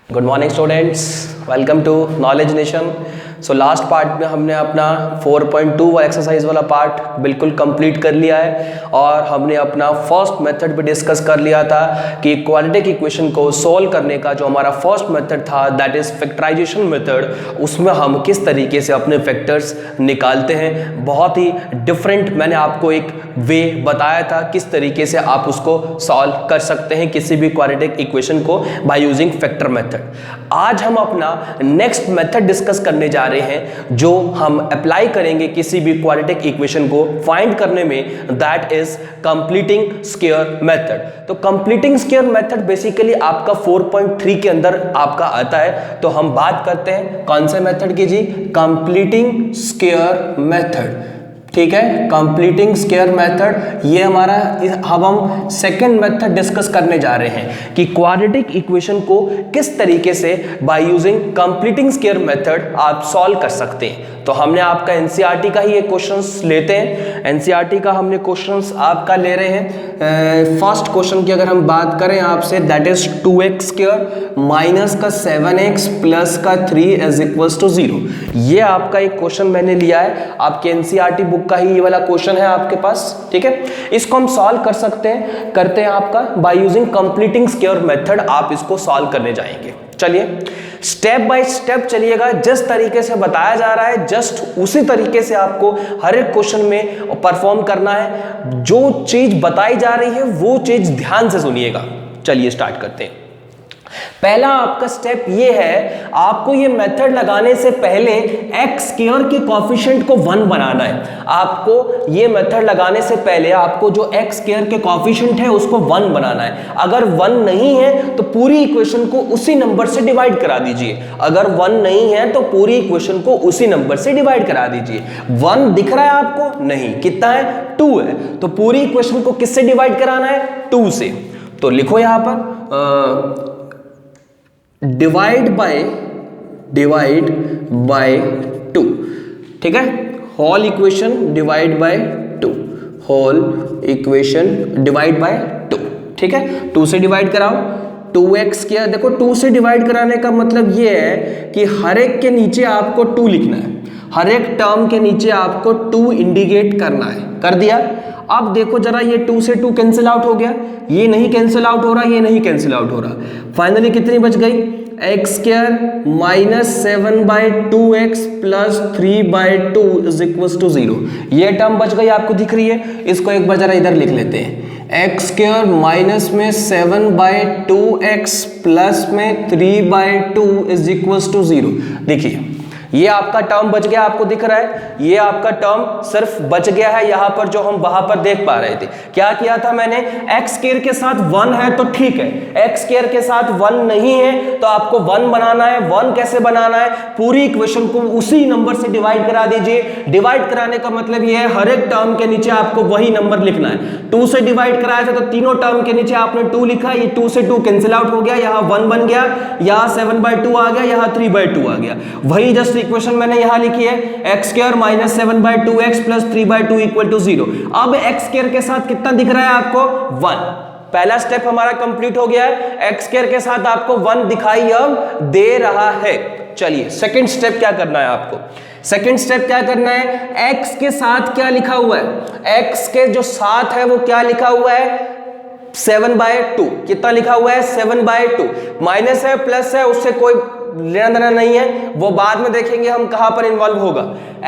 Good morning students, welcome to knowledge nation. So last part में हमने अपना 4.2 वाला एक्सरसाइज वाला पार्ट बिल्कुल कंप्लीट कर लिया है और हमने अपना फर्स्ट मेथड भी डिस्कस कर लिया था कि क्वाड्रेटिक इक्वेशन को सॉल्व करने का जो हमारा फर्स्ट मेथड था दैट इज फैक्टराइजेशन मेथड, उसमें हम किस तरीके से अपने फैक्टर्स निकालते हैं। बहुत ही डिफरेंट मैंने आपको एक वे बताया था किस तरीके से आप उसको सॉल्व कर सकते हैं किसी भी क्वाड्रेटिक इक्वेशन को बाय यूजिंग फैक्टर मेथड। आज हम अपना नेक्स्ट मेथड डिस्कस करने जा रहे हैं जो हम अप्लाई करेंगे किसी भी क्वाड्रेटिक इक्वेशन को फाइंड करने में, that is completing square method. तो कंप्लीटिंग स्क्वायर मेथड बेसिकली आपका 4.3 के अंदर आपका आता है। तो हम बात करते हैं कौन से मेथड की जी, कंप्लीटिंग स्क्वायर मेथड। ठीक है, कंप्लीटिंग स्क्वायर मेथड ये हमारा, अब हम सेकंड मेथड डिस्कस करने जा रहे हैं कि क्वाड्रेटिक इक्वेशन को किस तरीके से by using completing square method आप सॉल्व कर सकते हैं। तो हमने आपका एनसीईआरटी का ही एक क्वेश्चंस लेते हैं। एनसीईआरटी का हमने क्वेश्चंस आपका ले रहे हैं। फर्स्ट क्वेश्चन की अगर हम बात करें आपसे, that is 2x square minus का 7x प्लस का 3 इज इक्वल्स टू 0। ये आपका एक क्वेश्चन मैंने लिया है, आपके एनसीईआरटी बुक का ही ये वाला क्वेश्चन है आपके पास। ठीक है, इसको हम सॉल्व कर सकते हैं, करते हैं आपका by using completing square method. आप इसको सॉल्व करने जाएंगे। चलिए स्टेप बाय स्टेप चलिएगा, जिस तरीके से बताया जा रहा है जस्ट उसी तरीके से आपको हर एक क्वेश्चन में परफॉर्म करना है। जो चीज बताई जा रही है वो चीज ध्यान से सुनिएगा। चलिए स्टार्ट करते हैं। पहला आपका स्टेप ये है, आपको ये मेथड लगाने से पहले एक्स स्क्वायर के कोएफिशिएंट को 1 बनाना है। आपको ये मेथड लगाने से पहले आपको जो एक्स स्क्वायर के कोएफिशिएंट है उसको 1 बनाना है। अगर 1 नहीं है तो पूरी इक्वेशन को उसी नंबर से डिवाइड करा दीजिए। अगर 1 नहीं है तो पूरी इक्वेशन को उसी नंबर से डिवाइड करा दीजिए। 1 दिख रहा है आपको? नहीं। कितना है? 2 है। तो पूरी इक्वेशन को किससे डिवाइड कराना है? 2 से। तो लिखो यहां पर डिवाइड बाय 2। ठीक है, whole equation divide by 2, whole equation divide by 2। ठीक है, 2 से डिवाइड कराओ। 2x क्या, देखो 2 से डिवाइड कराने का मतलब ये है कि हर एक के नीचे आपको 2 लिखना है, हर एक टर्म के नीचे आपको 2 इंडिकेट करना है। कर दिया। अब देखो जरा, ये 2 से 2 कैंसिल आउट हो गया, ये नहीं कैंसिल आउट हो रहा, ये नहीं कैंसिल आउट हो रहा। फाइनली कितनी बच गई? X square minus 7/2x plus 3/2 is equal to 0। ये टर्म बच गई, आपको दिख रही है। इसको एक बार जरा इधर लिख लेते हैं। एक्स स्क्वायर माइनस में 7/2x प्लस में 3/2 इज इक्वल टू 0। देखिए ये आपका टर्म बच गया, आपको दिख रहा है। ये आपका टर्म सिर्फ बच गया है यहां पर, जो हम वहां पर देख पा रहे थे। क्या किया था मैंने? एक्स स्क्वायर के साथ 1 है तो ठीक है, एक्स स्क्वायर के साथ 1 नहीं है तो आपको 1 बनाना है। 1 कैसे बनाना है? पूरी इक्वेशन को उसी नंबर से डिवाइड करा दीजिए। डिवाइड कराने का मतलब ये है हर एक टर्म के नीचे आपको वही नंबर लिखना है। 2 से डिवाइड कराया था तो तीनों टर्म के नीचे आपने 2 लिखा, ये 2 से 2 कैंसिल आउट हो गया, यहाँ 1 बन गया, यहाँ 7/2 आ गया, यहाँ 3/2 आ गया। वही जस्ट इक्वेशन मैंने यहां लिखी है, x square minus 7/2x plus 3/2 equal to 0। अब एक्स स्क्वायर के साथ कितना दिख रहा है आपको? 1। पहला स्टेप हमारा कंप्लीट हो गया है, एक्स स्क्वायर के साथ आपको 1 दिखाई अब दे रहा है। चलिए सेकंड स्टेप क्या करना है आपको? सेकंड स्टेप क्या करना है? एक्स के साथ क्या लिखा हुआ है? एक्स के जो साथ है वो क्या लिखा हुआ है? 7/2। कितना लिखा हुआ है? 7/2। माइनस है प्लस है, उससे कोई लेना देना नहीं है, वो बाद में देखेंगे हम कहां पर इन्वॉल्व होगा।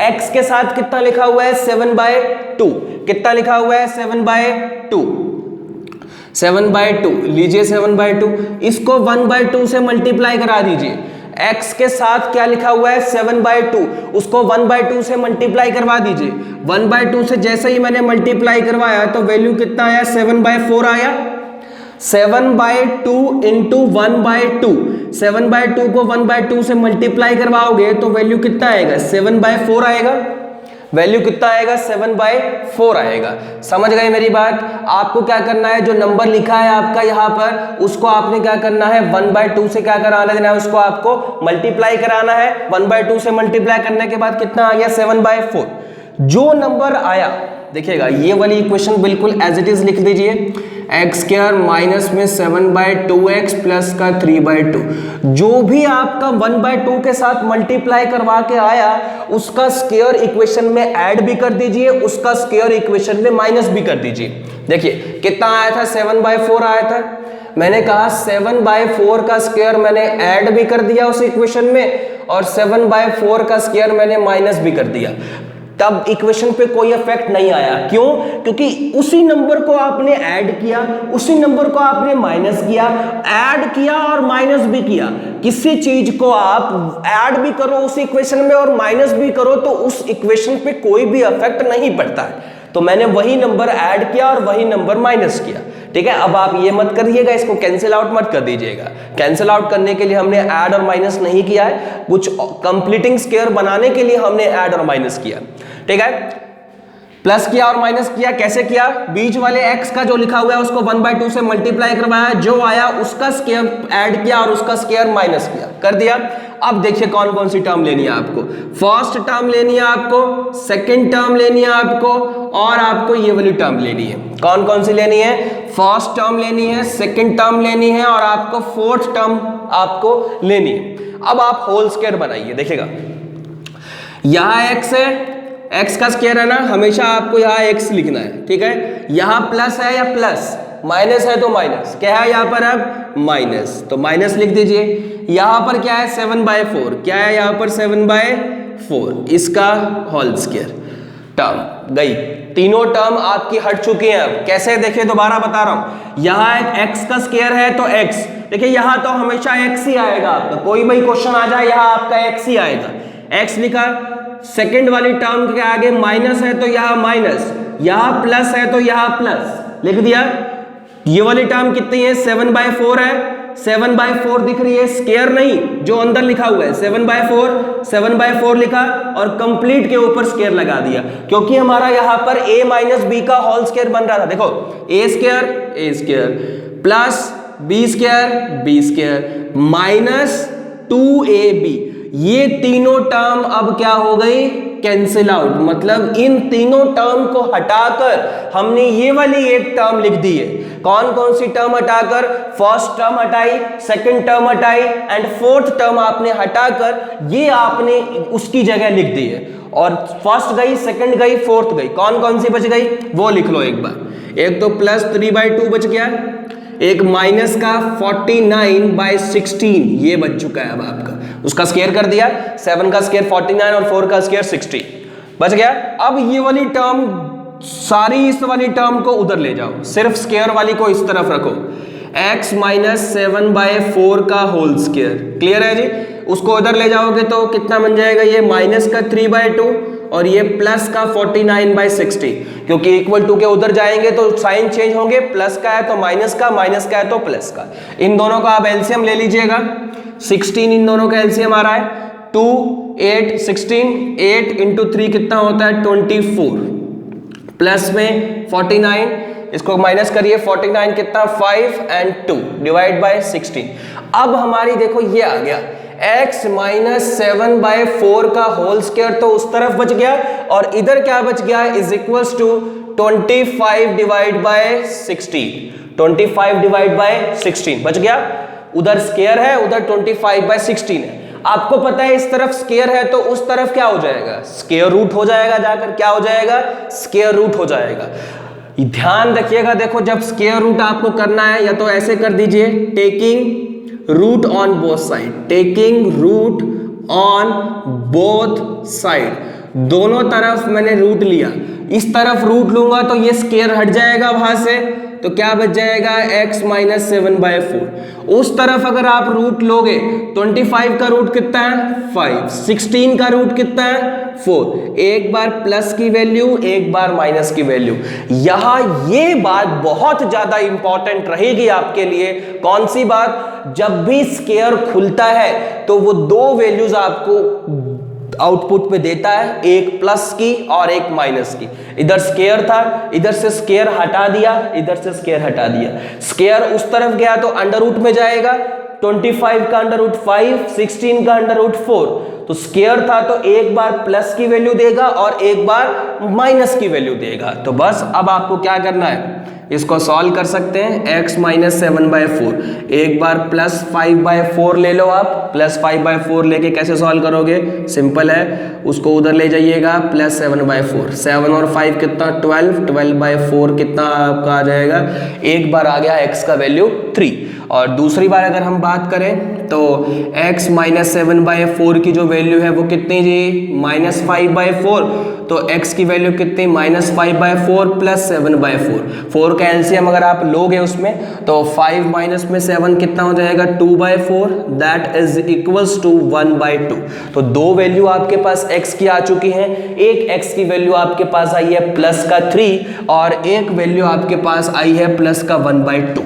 x के साथ कितना लिखा हुआ है? 7/2। कितना लिखा हुआ है? 7/2। 7/2 लीजिए, 7/2 इसको 1/2 से मल्टीप्लाई करा दीजिए। x के साथ क्या लिखा हुआ है? 7/2, उसको 1/2 से मल्टीप्लाई करवा दीजिए। 1/2 से जैसे ही मैंने मल्टीप्लाई करवाया तो वैल्यू कितना आया? 7/4 आया। 7/2 इंटू 1/2, 7/2 को 1/2 से मल्टीप्लाई करवाओगे तो वैल्यू कितना आएगा? 7/4 आएगा। वैल्यू कितना आएगा? 7/4 आएगा। समझ गए मेरी बात? आपको क्या करना है, जो नंबर लिखा है आपका यहाँ पर, उसको आपने क्या करना है? 1/2 से क्या कराना देना है? उसको आपको मल्टीप्लाई कराना है। 1/2 से मल्टीप्लाई करने के बाद कितना आ गया? 7/4। जो नंबर आया, देखिएगा ये वाली इक्वेशन बिल्कुल एज इट इज लिख दीजिए। एक्स स्क्वायर माइनस में 7/2x प्लस का 3/2। जो भी आपका 1/2 के साथ मल्टीप्लाई करवा के आया उसका स्क्वायर इक्वेशन में ऐड भी कर दीजिए, उसका स्क्वायर इक्वेशन में माइनस भी कर दीजिए। देखिए कितना आया था, 7/4 आया था। मैंने कहा 7/4 का स्क्वायर मैंने ऐड भी कर दिया उस इक्वेशन में और 7/4 का स्क्वायर मैंने माइनस भी कर दिया, तब इक्वेशन पे कोई इफेक्ट नहीं आया। क्यों? क्योंकि उसी नंबर को आपने ऐड किया, उसी नंबर को आपने माइनस किया, ऐड किया और माइनस भी किया। किसी चीज को आप ऐड भी करो उस इक्वेशन में और माइनस भी करो तो उस इक्वेशन पे कोई भी इफेक्ट नहीं पड़ता है। तो मैंने वही नंबर ऐड किया और वही नंबर माइनस किया। ठीक है, अब आप ये मत करिएगा, इसको कैंसिल आउट मत कर दीजिएगा। कैंसिल आउट करने के लिए हमने ऐड और माइनस नहीं किया है, कुछ कंप्लीटिंग स्क्वायर बनाने के लिए हमने ऐड और माइनस किया। ठीक है, प्लस किया और माइनस किया। कैसे किया? बीच वाले x का जो लिखा हुआ है उसको 1/2 से मल्टीप्लाई करवाया, जो आया उसका स्क्वायर ऐड किया और उसका स्क्वायर माइनस किया, कर दिया। अब देखिए कौन कौन सी टर्म लेनी है आपको। फर्स्ट टर्म लेनी है आपको, सेकंड टर्म लेनी है आपको और आपको ये वाली टर्म लेनी है। कौन कौन सी लेनी है? फर्स्ट टर्म लेनी है, सेकंड टर्म लेनी है और आपको फोर्थ टर्म आपको लेनी है। अब आप होल स्क्वायर बनाइए। देखिएगा यहां x है, x का स्क्वायर है ना, हमेशा आपको यहाँ x लिखना है। ठीक है, यहाँ प्लस है या प्लस, माइनस है तो माइनस, क्या है यहाँ पर अब माइनस, तो माइनस लिख दीजिए। यहाँ पर क्या है 7/4, क्या है यहाँ पर 7/4, इसका होल स्क्वायर। टर्म गई, तीनों टर्म आपकी हट चुकी हैं। अब कैसे देखिए, दोबारा बता रहा हूं, यहाँ एक x का स्क्वायर है तो x, देखिए यहाँ तो हमेशा x ही आएगा आपका, कोई भी क्वेश्चन आ जाए यहाँ आपका x ही आएगा। x लिखा, सेकंड वाली टर्म के आगे माइनस है तो यहाँ माइनस, यहाँ प्लस है तो यहाँ प्लस लिख दिया। ये वाली टर्म कितनी है? 7/4 है, 7/4 दिख रही है, स्क्वायर नहीं जो अंदर लिखा हुआ है 7/4 लिखा और कंप्लीट के ऊपर स्क्वायर लगा दिया, क्योंकि हमारा यहाँ पर a माइनस बी का होल स्क्वायर बन रहा था। देखो a square plus b square minus 2ab, ये तीनों टर्म अब क्या हो गई? Cancel out. मतलब इन तीनों टर्म को हटाकर हमने ये वाली एक टर्म लिख दी है। कौन कौन सी टर्म हटाकर? फर्स्ट टर्म हटाई, सेकंड टर्म हटाई एंड फोर्थ टर्म आपने हटाकर ये आपने उसकी जगह लिख दी है। और फर्स्ट गई, सेकंड गई, फोर्थ गई, कौन कौन सी बच गई वो लिख लो एक बार। एक तो प्लस 3/2 बच गया, एक माइनस का 49/16 ये बच चुका है अब आपका, उसका स्क्वायर कर दिया, 7 का स्क्वायर 49 और 4 का स्क्वायर 60 बच गया। अब ये वाली टर्म सारी इस वाली टर्म को उधर ले जाओ, सिर्फ स्क्वायर वाली को इस तरफ रखो, x माइनस 7/4 का होल स्क्वायर। क्लियर है जी? उसको उधर ले जाओगे तो कितना बन जाएगा? ये माइनस का 3/2 और ये प्लस का 49/60, क्योंकि इक्वल टू के उधर जाएंगे तो साइन चेंज होंगे, प्लस का है तो माइनस का, माइनस का है तो प्लस का। इन दोनों का आप एलसीएम ले लीजिएगा, 16 इन दोनों का एलसीएम आ रहा है 2 8 16, 8 इंटू 3 कितना होता है 24, प्लस में 49, इसको माइनस करिए, 49 कितना 5 एंड 2 डिवाइड बाय 16। अब हमारी देखो ये आ गया x माइनस 7/4 का होल स्क्वायर, तो उस तरफ बच गया और इधर क्या बच गया? Is equals to 25 divide by 16, 25 divide by 16 बच गया। उधर स्क्वायर है, उधर 25/16 है। आपको पता है इस तरफ स्क्वायर है तो उस तरफ क्या हो जाएगा? स्क्वायर रूट हो जाएगा, जाकर क्या हो जाएगा? स्क्वायर रूट हो जाएगा। ध्यान रखिएगा, देखो जब स्क्वायर रूट आपको करना है या तो ऐसे कर दीजिए, taking root on both side, taking root on both side, दोनों तरफ मैंने रूट लिया, इस तरफ रूट लूंगा तो ये स्क्वायर हट जाएगा वहां से, तो क्या बच जाएगा? x minus 7/4। उस तरफ अगर आप रूट लोगे, 25 का रूट कितना है 5, 16 का रूट कितना है 4, एक बार प्लस की वैल्यू, एक बार माइनस की वैल्यू। यहां ये बात बहुत ज्यादा इंपॉर्टेंट रहेगी आपके लिए। कौन सी बात? जब भी स्क्वायर खुलता है तो वो दो वैल्यूज आपको आउटपुट में देता है, एक प्लस की और एक माइनस की। इधर स्क्वायर था, इधर से स्क्वायर हटा दिया, इधर से स्क्वायर हटा दिया, स्क्वायर उस तरफ गया तो अंडर रूट में जाएगा, 25 का अंडर रूट 5, 16 का अंडर रूट 4, तो स्क्वायर था तो एक बार प्लस की वैल्यू देगा और एक बार माइनस की वैल्यू देगा। तो बस अब आपको क्या करना है? इसको सॉल्व कर सकते हैं। x माइनस 7/4, एक बार प्लस 5/4 ले लो आप, प्लस 5/4 लेके कैसे सॉल्व करोगे, सिंपल है, उसको उधर ले जाइएगा, प्लस 7/4, 7 और 5 कितना 12, 12/4 कितना आपका आ जाएगा, एक बार आ गया x का वैल्यू 3। और दूसरी बार अगर हम बात करें तो x माइनस 7/4 की जो वैल्यू है वो कितनी जी, माइनस 5/4, तो x की वैल्यू कितनी, माइनस 5/4 प्लस 7/4, 4 का एलसीएम अगर आप लोगे उसमें तो 5 माइनस में 7 कितना हो जाएगा, 2/4, दैट इज इक्वल्स टू 1/2। तो दो वैल्यू आपके पास x की आ चुकी हैं, एक x की वैल्यू आपके पास आई है प्लस का 3 और एक वैल्यू आपके पास आई है प्लस का 1/2।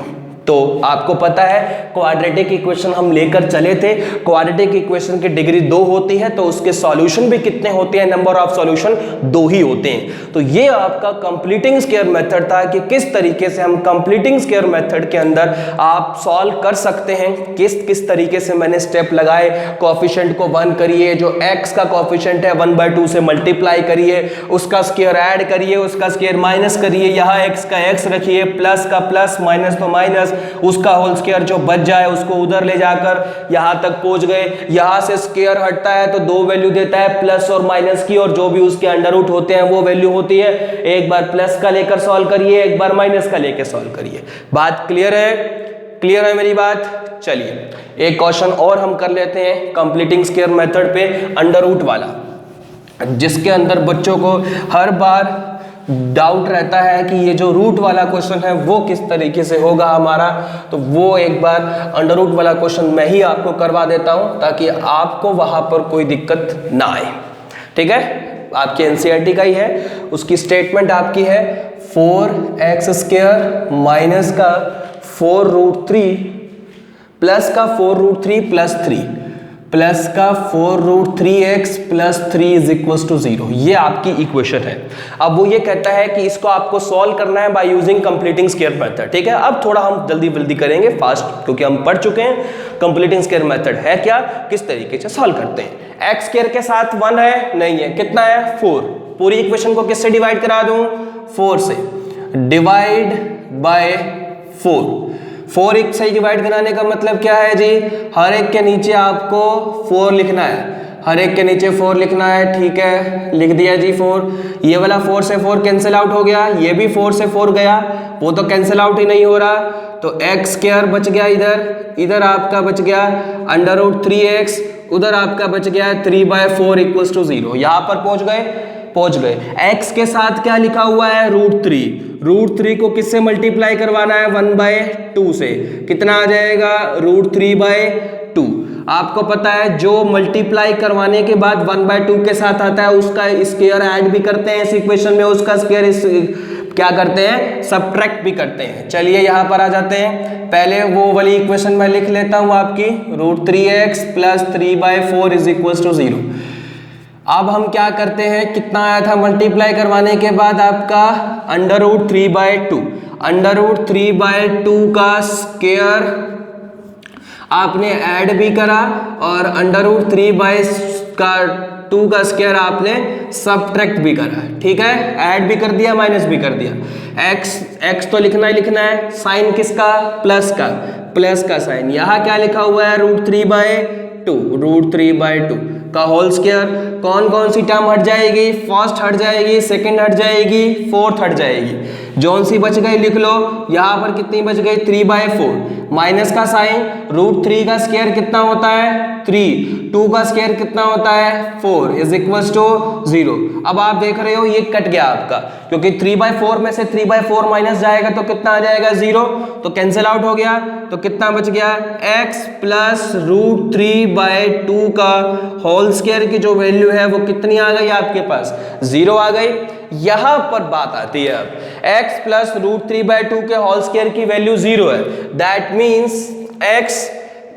तो आपको पता है क्वाड्रेटिक इक्वेशन हम लेकर चले थे, क्वाड्रेटिक इक्वेशन की डिग्री 2 होती है तो उसके सॉल्यूशन भी कितने होते हैं, नंबर ऑफ सॉल्यूशन 2 ही होते हैं। तो ये आपका कंप्लीटिंग स्क्वायर मेथड था कि किस तरीके से हम कंप्लीटिंग स्क्वायर मेथड के अंदर आप सॉल्व कर सकते हैं, किस तरीके से मैंने स्टेप लगाए, कोएफिशिएंट को 1 करिए, जो x का कोएफिशिएंट है 1/2 से मल्टीप्लाई करिए, उसका स्क्वायर ऐड करिए, उसका स्क्वायर माइनस करिए, यहाँ x का x रखिए, प्लस का प्लस, माइनस तो माइनस, उसका होल स्क्वायर जो बच जाए उसको उधर ले जाकर यहां तक पहुंच गए। यहां से स्क्वायर हटता है तो दो वैल्यू देता है, प्लस और माइनस की, और जो भी उसके अंडर रूट होते हैं वो वैल्यू होती है। एक बार प्लस का लेकर सॉल्व करिए, एक बार माइनस का लेकर सॉल्व करिए। बात क्लियर है, क्लियर है मेरी बात। चलिए एक क्वेश्चन और हम कर लेते हैं कंप्लीटिंग स्क्वायर मेथड पे, अंडर रूट वाला, जिसके अंदर बच्चों को हर बार डाउट रहता है कि ये जो रूट वाला क्वेश्चन है वो किस तरीके से होगा हमारा। तो वो एक बार अंडर रूट वाला क्वेश्चन मैं ही आपको करवा देता हूं ताकि आपको वहां पर कोई दिक्कत ना आए। ठीक है, आपके एनसीईआरटी का ही है, उसकी स्टेटमेंट आपकी है 4x² माइनस का 4√3 प्लस का 4√3 प्लस 3 प्लस का 4√3x plus 3 is equal to 0। ये आपकी इक्वेशन है। अब वो ये कहता है कि इसको आपको सॉल्व करना है by using completing square method. ठीक है, अब थोड़ा हम जल्दी करेंगे फास्ट, क्योंकि हम पढ़ चुके हैं कंप्लीटिंग स्क्वायर मेथड है क्या, किस तरीके से सॉल्व करते हैं। x स्क्वायर के साथ 1 है, नहीं है, कितना है 4। पूरी इक्वेशन को किससे डिवाइड करा दूं, 4 से, डिवाइड बाय 4 एक से डिवाइड कराने का मतलब क्या है जी, हर एक के नीचे आपको 4 लिखना है, हर एक के नीचे 4 लिखना है। ठीक है, लिख दिया जी 4। ये वाला 4 से 4 कैंसिल आउट हो गया, ये भी 4 से 4 गया, वो तो कैंसिल आउट ही नहीं हो रहा, तो x स्क्वायर बच गया, इधर आपका बच गया √3x, उधर आपका बच गया 3/4 इक्वल्स टू 0। यहां पर पहुंच गए। x के साथ क्या लिखा हुआ है, √3 को किससे मल्टीप्लाई करवाना है, 1/2 से, कितना आ जाएगा √3/2। आपको पता है जो मल्टीप्लाई करवाने के बाद 1/2 के साथ आता है उसका स्क्वायर ऐड भी करते हैं इस इक्वेशन में, उसका स्क्वायर क्या करते हैं, सब्ट्रैक्ट भी करते हैं। चलिए यहां पर आ जाते हैं, पहले वो वाली इक्वेशन मैं लिख लेता हूं आपकी, √3x plus 3/4 is equal to 0। अब हम क्या करते हैं, कितना आया था मल्टीप्लाई करवाने के बाद आपका √3/2, √3/2 का स्क्वायर आपने ऐड भी करा और √3/2 का स्क्वायर आपने सब्ट्रैक्ट भी करा। ठीक है, ऐड भी कर दिया, माइनस भी कर दिया। x तो लिखना ही लिखना है, साइन किसका, प्लस का साइन। यहाँ क्या लिखा हुआ है, √3/2 का होल स्क्वायर। कौन कौन सी टर्म हट जाएगी, फर्स्ट हट जाएगी, सेकंड हट जाएगी, फोर्थ हट जाएगी, जौन सी बच गई लिख लो। यहाँ पर कितनी बच गई, 3/4, माइनस का साइन, √3 का स्क्वायर कितना होता है 3, 2 का स्क्वायर कितना होता है 4 इज इक्वल टू 0। अब आप देख रहे हो ये कट गया आपका, क्योंकि 3/4 में से 3/4 माइनस जाएगा तो कितना आ जाएगा 0, तो कैंसिल आउट हो गया। तो कितना बच गया, x प्लस √3/2 का होल स्क्वायर की जो वैल्यू है वो कितनी आ गई आपके पास, 0 आ गई। यहां पर बात आती है, अब x प्लस √3/2 के होल स्क्वायर की वैल्यू 0 है, दैट मीन्स x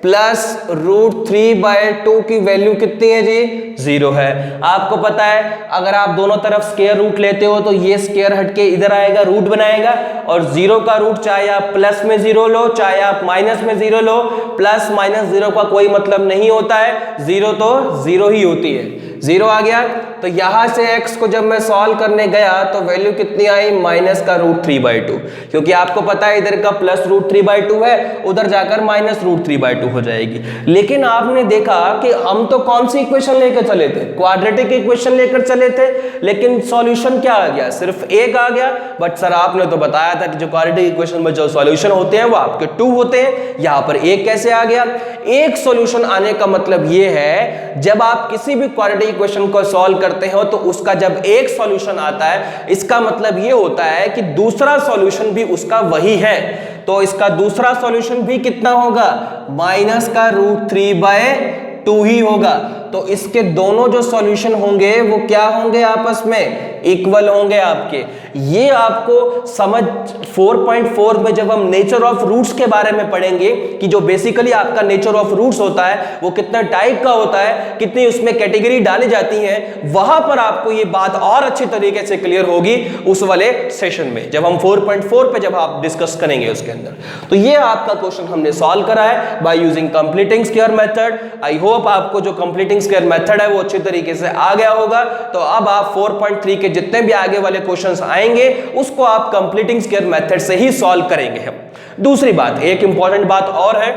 प्लस √3/2 की वैल्यू कितनी है जी, 0 है। आपको पता है अगर आप दोनों तरफ स्क्वायर रूट लेते हो तो ये स्क्वायर हटके इधर आएगा, रूट बनाएगा, और 0 का रूट चाहे आप प्लस में 0 लो चाहे आप माइनस में 0 लो, प्लस माइनस 0 का कोई मतलब नहीं होता है, 0 तो 0 ही होती है। 0 आ गया। तो यहाँ से x को जब मैं सॉल्व करने गया तो वैल्यू कितनी आई, माइनस का √3/2, क्योंकि आपको पता है इधर का प्लस √3/2 है, उधर जाकर माइनस √3/2 हो जाएगी। लेकिन आपने देखा कि हम तो कौन सी इक्वेशन लेकर चले थे, क्वाड्रेटिक इक्वेशन लेकर चले थे, लेकिन सॉल्यूशन क्या आ गया, सिर्फ एक आ गया। बट सर आपने तो बताया था कि जो क्वाड्रेटिक इक्वेशन में जो सॉल्यूशन होते हैं वो आपके 2 होते हैं, यहाँ पर एक कैसे आ गया। एक सॉल्यूशन आने का मतलब ये है जब आप किसी भी क्वाड्रेटिक इक्वेशन को सॉल्व करते हो तो उसका जब एक सॉल्यूशन आता है, इसका मतलब ये होता है कि दूसरा सॉल्यूशन भी उसका वही है। तो इसका दूसरा सॉल्यूशन भी कितना होगा, माइनस का √3/2 ही होगा। तो इसके दोनों जो सॉल्यूशन होंगे वो क्या होंगे, आपस में इक्वल होंगे आपके। ये आपको समझ 4.4 में जब हम नेचर ऑफ रूट्स के बारे में पढ़ेंगे कि जो बेसिकली आपका नेचर ऑफ रूट्स होता है वो कितना टाइप का होता है, कितनी उसमें कैटेगरी डाली जाती है, वहां पर आपको ये बात और अच्छी तरीके से क्लियर होगी उस वाले सेशन में, जब हम 4.4 पे जब आप डिस्कस करेंगे उसके अंदर। तो ये आपका क्वेश्चन हमने सॉल्व करा है by using completing square method. I hope आपको जो कंप्लीटिंग स्क्वायर मेथड है वो अच्छी तरीके से आ गया होगा। तो अब आप 4.3 के जितने भी आगे वाले क्वेश्चंस आएंगे उसको आप कंप्लीटिंग स्क्वायर मेथड से ही सॉल्व करेंगे हम। दूसरी बात, एक इंपॉर्टेंट बात और है,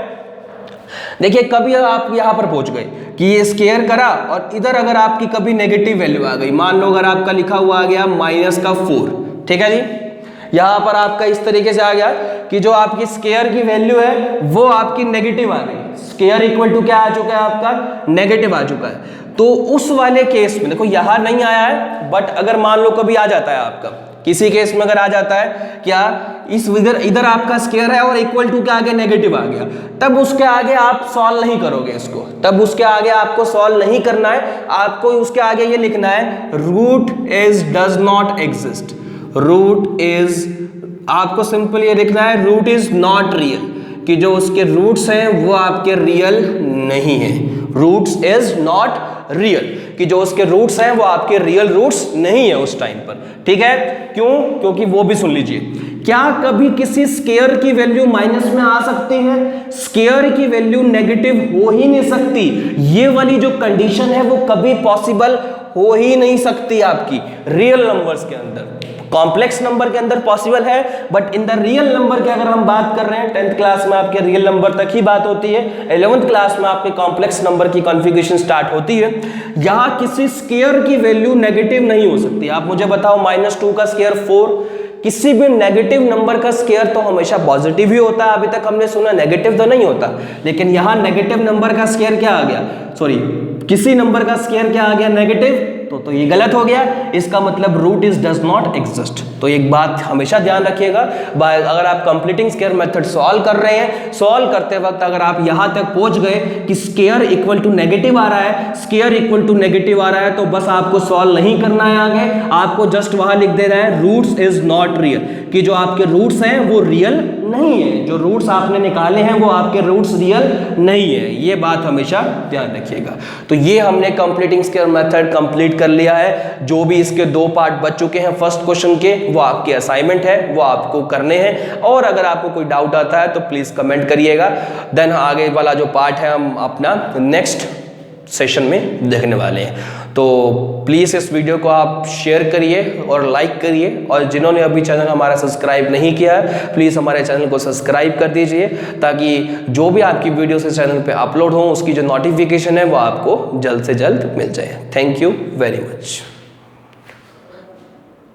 देखिए कभी आप यहां पर पहुंच गए कि ये स्क्वायर करा और इधर अगर आपकी कभी नेगेटिव वैल्यू आ गई, मान लो अगर आपका लिखा हुआ आ गया -4, ठीक है जी, यहां पर आपका इस तरीके से आ गया कि जो आपकी स्क्वायर की वैल्यू है वो आपकी नेगेटिव आ गई, स्क्वायर इक्वल टू क्या आ चुका है आपका, नेगेटिव आ चुका है। तो उस वाले केस में देखो यहां नहीं आया है, बट अगर मान लो कभी आ जाता है आपका, किसी केस में अगर आ जाता है क्या, इस इधर आपका स्क्वायर है और इक्वल टू के आगे नेगेटिव आ गया, तब उसके आगे आप सॉल्व नहीं करोगे इसको, तब उसके आगे आपको सॉल्व नहीं करना है, आपको उसके आगे ये लिखना है root is does not exist. Root is, आपको सिंपल ये लिखना है रूट इज नॉट रियल, कि जो उसके रूट्स हैं वो आपके रियल नहीं है। रूट्स इज नॉट रियल, कि जो उसके रूट्स हैं वो आपके रियल रूट्स नहीं है उस टाइम पर, ठीक है। क्यों, क्योंकि वो भी सुन लीजिए, क्या कभी किसी स्क्वायर की वैल्यू माइनस में आ सकती है, स्क्वायर की वैल्यू नेगेटिव हो ही नहीं सकती, ये वाली जो कंडीशन है वो कभी पॉसिबल हो ही नहीं सकती आपकी रियल नंबर्स के अंदर। कॉम्प्लेक्स नंबर के अंदर पॉसिबल है, but in the real number की अगर हम बात कर रहे हैं, 10th क्लास में आपके रियल नंबर तक ही बात होती है, 11th क्लास में आपके कॉम्प्लेक्स नंबर की कॉन्फ़िगरेशन स्टार्ट होती है। यहां किसी स्क्वायर की वैल्यू नेगेटिव नहीं हो सकती। आप मुझे बताओ -2 का स्क्वायर 4, किसी भी नेगेटिव नंबर का स्क्वायर तो हमेशा पॉजिटिव ही होता है, अभी तक हमने सुना नेगेटिव तो नहीं होता, लेकिन यहां नेगेटिव नंबर का स्क्वायर क्या आ गया, सॉरी किसी नंबर का स्क्वायर क्या आ गया, नेगेटिव, तो ये गलत हो गया, इसका मतलब root is does not exist. तो एक बात हमेशा ध्यान रखिएगा, अगर आप कंप्लीटिंग स्क्वायर मेथड सॉल्व कर रहे हैं, सॉल्व करते वक्त अगर आप यहां तक पहुंच गए कि स्क्वायर इक्वल टू नेगेटिव आ रहा है, स्क्वायर इक्वल टू नेगेटिव आ रहा है, तो बस आपको सॉल्व नहीं करना है आगे, आपको जस्ट वहां लिख देना है रूट्स इज नॉट रियल, कि जो आपके रूट्स हैं वो रियल नहीं है, जो रूट्स आपने निकाले हैं वो आपके रूट्स रियल नहीं है, ये बात हमेशा ध्यान रखिएगा। तो ये हमने कंप्लीटिंग स्क्वायर मेथड कंप्लीट कर लिया है। जो भी इसके 2 पार्ट बच चुके हैं फर्स्ट क्वेश्चन के, वो आपके असाइनमेंट है, वो आपको करने हैं, और अगर आपको कोई डाउट आता है तो प्लीज कमेंट करिएगा। देन आगे वाला जो पार्ट है हम अपना नेक्स्ट सेशन में देखने वाले हैं। तो प्लीज़ इस वीडियो को आप शेयर करिए और लाइक करिए, और जिन्होंने अभी चैनल हमारा सब्सक्राइब नहीं किया है प्लीज़ हमारे चैनल को सब्सक्राइब कर दीजिए, ताकि जो भी आपकी वीडियोस इस चैनल पे अपलोड हो उसकी जो नोटिफिकेशन है वो आपको जल्द से जल्द मिल जाए। Thank you very much.